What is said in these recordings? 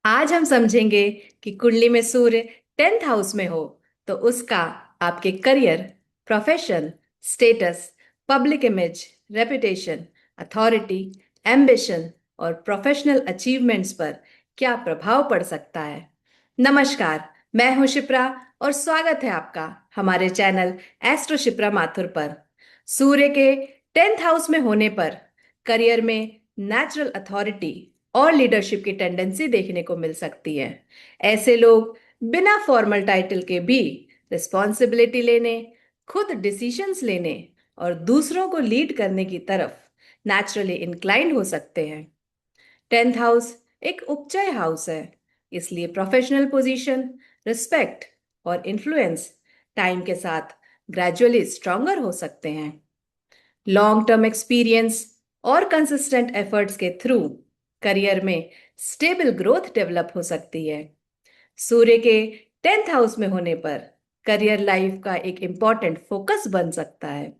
आज हम समझेंगे कि कुंडली में सूर्य 10th हाउस में हो तो उसका आपके career, profession, status, public image, reputation, authority, ambition और प्रोफेशनल अचीवमेंट्स पर क्या प्रभाव पड़ सकता है। नमस्कार, मैं हूं शिप्रा और स्वागत है आपका हमारे चैनल एस्ट्रो शिप्रा माथुर पर। सूर्य के 10th हाउस में होने पर करियर में नेचुरल अथॉरिटी और लीडरशिप की टेंडेंसी देखने को मिल सकती है। ऐसे लोग बिना फॉर्मल टाइटल के भी रिस्पॉन्सिबिलिटी लेने, खुद डिसीजंस लेने और दूसरों को लीड करने की तरफ नेचुरली इंक्लाइंड हो सकते हैं। 10th हाउस एक उपचय हाउस है, इसलिए प्रोफेशनल पोजीशन, रिस्पेक्ट और इन्फ्लुएंस टाइम के साथ ग्रेजुअली स्ट्रांगर हो सकते हैं। लॉन्ग टर्म एक्सपीरियंस और कंसिस्टेंट एफर्ट्स के थ्रू करियर में स्टेबल ग्रोथ डेवलप हो सकती है। सूर्य के 10th हाउस में होने पर करियर लाइफ का एक इम्पॉर्टेंट फोकस बन सकता है,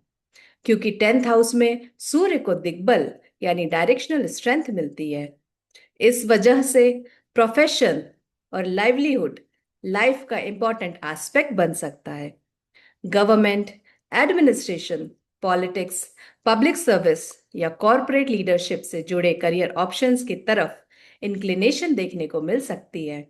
क्योंकि 10th हाउस में सूर्य को दिग्बल यानी डायरेक्शनल स्ट्रेंथ मिलती है। इस वजह से प्रोफेशन और लाइवलीहुड लाइफ का इम्पॉर्टेंट एस्पेक्ट बन सकता है। Government, administration, politics, public service या कॉरपोरेट लीडरशिप से जुड़े करियर ऑप्शंस की तरफ इंक्लिनेशन देखने को मिल सकती है।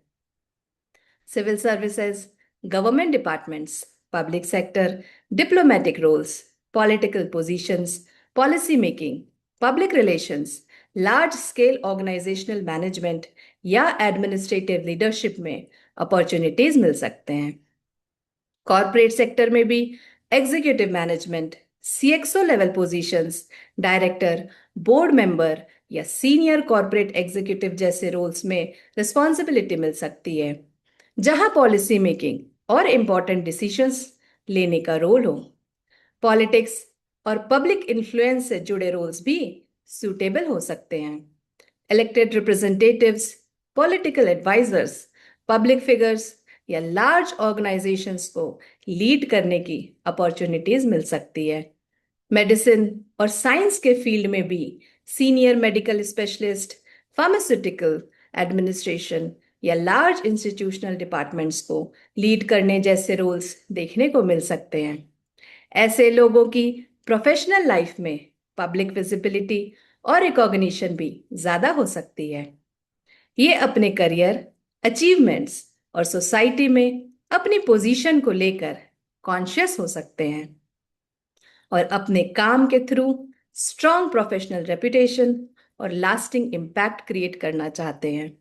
Civil services, government departments, public sector, diplomatic roles, political positions, policy making, public relations, large scale organisational management या एडमिनिस्ट्रेटिव लीडरशिप में अपॉर्चुनिटीज मिल सकते हैं। कॉरपोरेट सेक्टर में भी executive management, CXO level positions, director, board member या senior corporate executive जैसे roles में रिस्पॉन्सिबिलिटी मिल सकती है, जहां पॉलिसी मेकिंग और इंपॉर्टेंट डिसीजंस लेने का रोल हो। पॉलिटिक्स और पब्लिक इन्फ्लुएंस से जुड़े रोल्स भी सूटेबल हो सकते हैं। Elected representatives, political advisers, public figures या लार्ज ऑर्गेनाइजेशंस को लीड करने की अपॉर्चुनिटीज मिल सकती है। मेडिसिन और साइंस के फील्ड में भी senior medical specialist, pharmaceutical administration या लार्ज इंस्टीट्यूशनल डिपार्टमेंट्स को लीड करने जैसे रोल्स देखने को मिल सकते हैं। ऐसे लोगों की प्रोफेशनल लाइफ में पब्लिक विजिबिलिटी और रिकॉग्निशन भी ज्यादा हो सकती है। ये अपने करियर, अचीवमेंट्स और सोसाइटी में अपनी पोजीशन को लेकर कॉन्शियस हो सकते हैं और अपने काम के थ्रू स्ट्रॉन्ग प्रोफेशनल रेपुटेशन और लास्टिंग इम्पैक्ट क्रिएट करना चाहते हैं।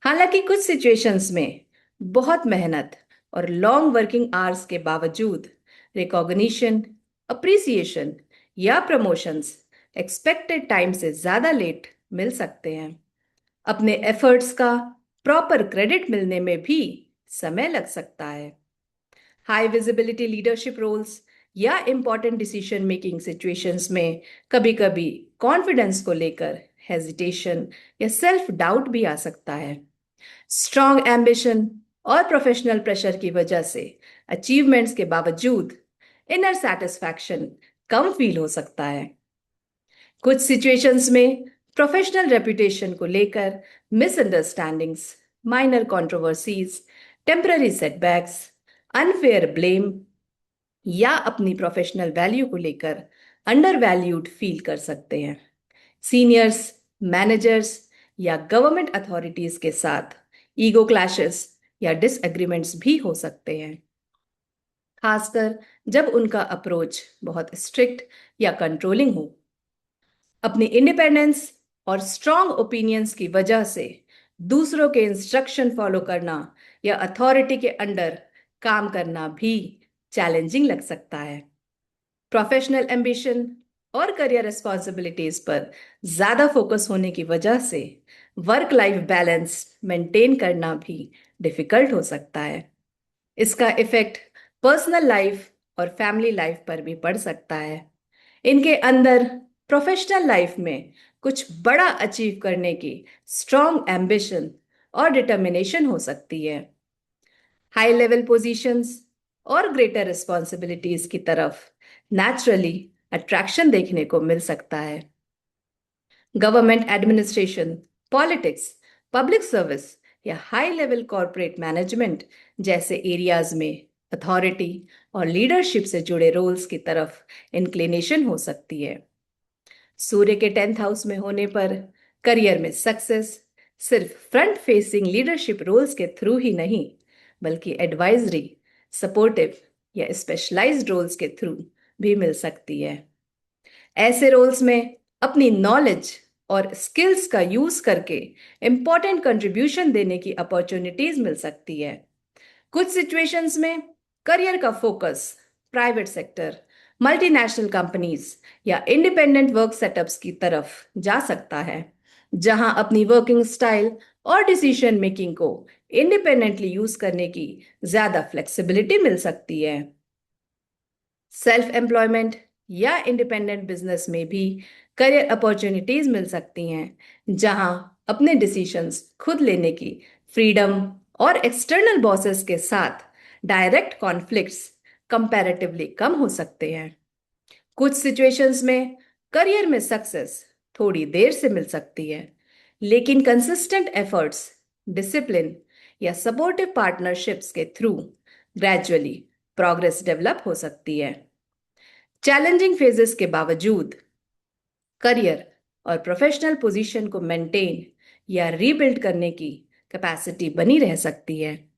हालांकि कुछ सिचुएशंस में बहुत मेहनत और लॉन्ग वर्किंग आवर्स के बावजूद रिकॉग्निशन, अप्रिसिएशन या प्रमोशंस एक्सपेक्टेड टाइम से ज्यादा लेट मिल सकते हैं। अपने एफर्ट्स का प्रॉपर क्रेडिट मिलने में भी समय लग सकता है। हाई विजिबिलिटी लीडरशिप रोल्स या इंपॉर्टेंट डिसीजन मेकिंग सिचुएशंस में कभी-कभी कॉन्फिडेंस को लेकर हेजिटेशन या सेल्फ डाउट भी आ सकता है। स्ट्रॉन्ग एम्बिशन और प्रोफेशनल प्रेशर की वजह से अचीवमेंट्स के बावजूद इनर सेटिस्फैक्शन कम फील हो सकता है। कुछ सिचुएशंस में प्रोफेशनल रेपुटेशन को लेकर misunderstandings, minor controversies, temporary setbacks, unfair blame या अपनी प्रोफेशनल वैल्यू को लेकर अंडर वैल्यूड फील कर सकते हैं। सीनियर्स, मैनेजर्स या गवर्नमेंट अथॉरिटीज के साथ ईगो क्लैशेस या डिसएग्रीमेंट्स भी हो सकते हैं, खासकर जब उनका अप्रोच बहुत स्ट्रिक्ट या कंट्रोलिंग हो। अपनी इंडिपेंडेंस और स्ट्रॉन्ग ओपिनियंस की वजह से दूसरों के इंस्ट्रक्शन फॉलो करना या अथॉरिटी के अंडर काम करना भी चैलेंजिंग लग सकता है। प्रोफेशनल एम्बिशन और करियर रिस्पॉन्सिबिलिटीज पर ज्यादा फोकस होने की वजह से वर्क लाइफ बैलेंस मेंटेन करना भी डिफिकल्ट हो सकता है। इसका इफेक्ट पर्सनल लाइफ और फैमिली लाइफ पर भी पड़ सकता है। इनके अंदर प्रोफेशनल लाइफ में कुछ बड़ा अचीव करने की स्ट्रॉन्ग एम्बिशन और डिटर्मिनेशन हो सकती है। हाई लेवल पोजीशंस और ग्रेटर रिस्पॉन्सिबिलिटीज की तरफ नेचुरली अट्रैक्शन देखने को मिल सकता है। Government administration, politics, public service या हाई लेवल कॉर्पोरेट मैनेजमेंट जैसे एरियाज में अथॉरिटी और लीडरशिप से जुड़े रोल्स की तरफ इंक्लिनेशन हो सकती है। सूर्य के 10th हाउस में होने पर करियर में सक्सेस सिर्फ फ्रंट फेसिंग लीडरशिप रोल्स के थ्रू ही नहीं, बल्कि एडवाइजरी, सपोर्टिव या स्पेशलाइज्ड रोल्स के थ्रू भी मिल सकती है। ऐसे रोल्स में अपनी नॉलेज और स्किल्स का यूज करके इंपॉर्टेंट कंट्रीब्यूशन देने की अपॉर्चुनिटीज मिल सकती है। कुछ सिचुएशंस में करियर का focus private sector, multinational companies या इंडिपेंडेंट वर्क सेटअप्स की तरफ जा सकता है, जहां अपनी वर्किंग स्टाइल और डिसीजन मेकिंग को इंडिपेंडेंटली यूज करने की ज्यादा फ्लेक्सिबिलिटी मिल सकती है। सेल्फ एम्प्लॉयमेंट या इंडिपेंडेंट बिजनेस में भी करियर अपॉर्चुनिटीज मिल सकती हैं, जहां अपने डिसीजंस खुद लेने की फ्रीडम और एक्सटर्नल बॉसेस के साथ डायरेक्ट कॉन्फ्लिक्ट्स कंपैरेटिवली कम हो सकते हैं। कुछ सिचुएशंस में करियर में सक्सेस थोड़ी देर से मिल सकती है, लेकिन कंसिस्टेंट एफर्ट्स, डिसिप्लिन या सपोर्टिव पार्टनरशिप्स के थ्रू ग्रेजुअली प्रोग्रेस डेवलप हो सकती है। चैलेंजिंग फेजेस के बावजूद करियर और प्रोफेशनल पोजीशन को मेंटेन या रीबिल्ड करने की कैपेसिटी बनी रह सकती है।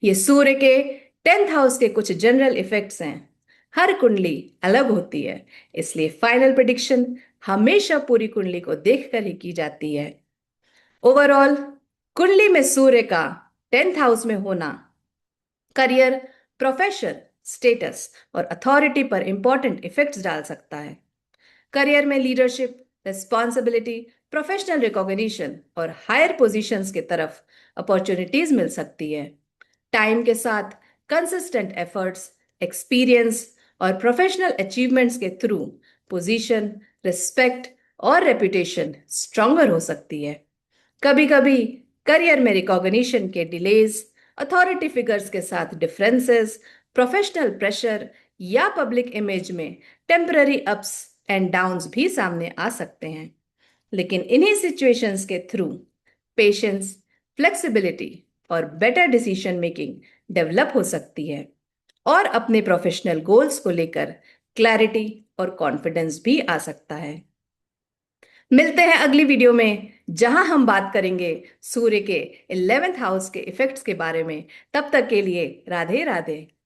ये सूर्य के 10th हाउस के कुछ जनरल इफेक्ट्स हैं। हर कुंडली अलग होती है, इसलिए फाइनल प्रेडिक्शन हमेशा पूरी कुंडली को देखकर ही की जाती है। ओवरऑल कुंडली में सूर्य का 10th हाउस में होना करियर, प्रोफेशन, स्टेटस और अथॉरिटी पर इंपॉर्टेंट इफेक्ट्स डाल सकता है। करियर में लीडरशिप, रिस्पॉन्सिबिलिटी, प्रोफेशनल रिकॉग्निशन और हायर पोजीशंस की तरफ अपॉर्चुनिटीज मिल सकती है। टाइम के साथ कंसिस्टेंट एफर्ट्स, एक्सपीरियंस और प्रोफेशनल अचीवमेंट्स के थ्रू पोजीशन, रिस्पेक्ट और रेपुटेशन स्ट्रॉन्गर हो सकती है। कभी कभी करियर में रिकॉग्निशन के डिलेज, अथॉरिटी फिगर्स के साथ डिफरेंसेस, प्रोफेशनल प्रेशर या पब्लिक इमेज में टेम्पररी अप्स एंड डाउन्स भी सामने आ सकते हैं। लेकिन इन्हीं सिचुएशंस के थ्रू पेशेंस, फ्लेक्सिबिलिटी और बेटर डिसीजन मेकिंग डेवलप हो सकती है और अपने प्रोफेशनल गोल्स को लेकर क्लैरिटी और कॉन्फिडेंस भी आ सकता है। मिलते हैं अगली वीडियो में, जहां हम बात करेंगे सूर्य के 11th हाउस के इफेक्ट्स के बारे में। तब तक के लिए राधे राधे।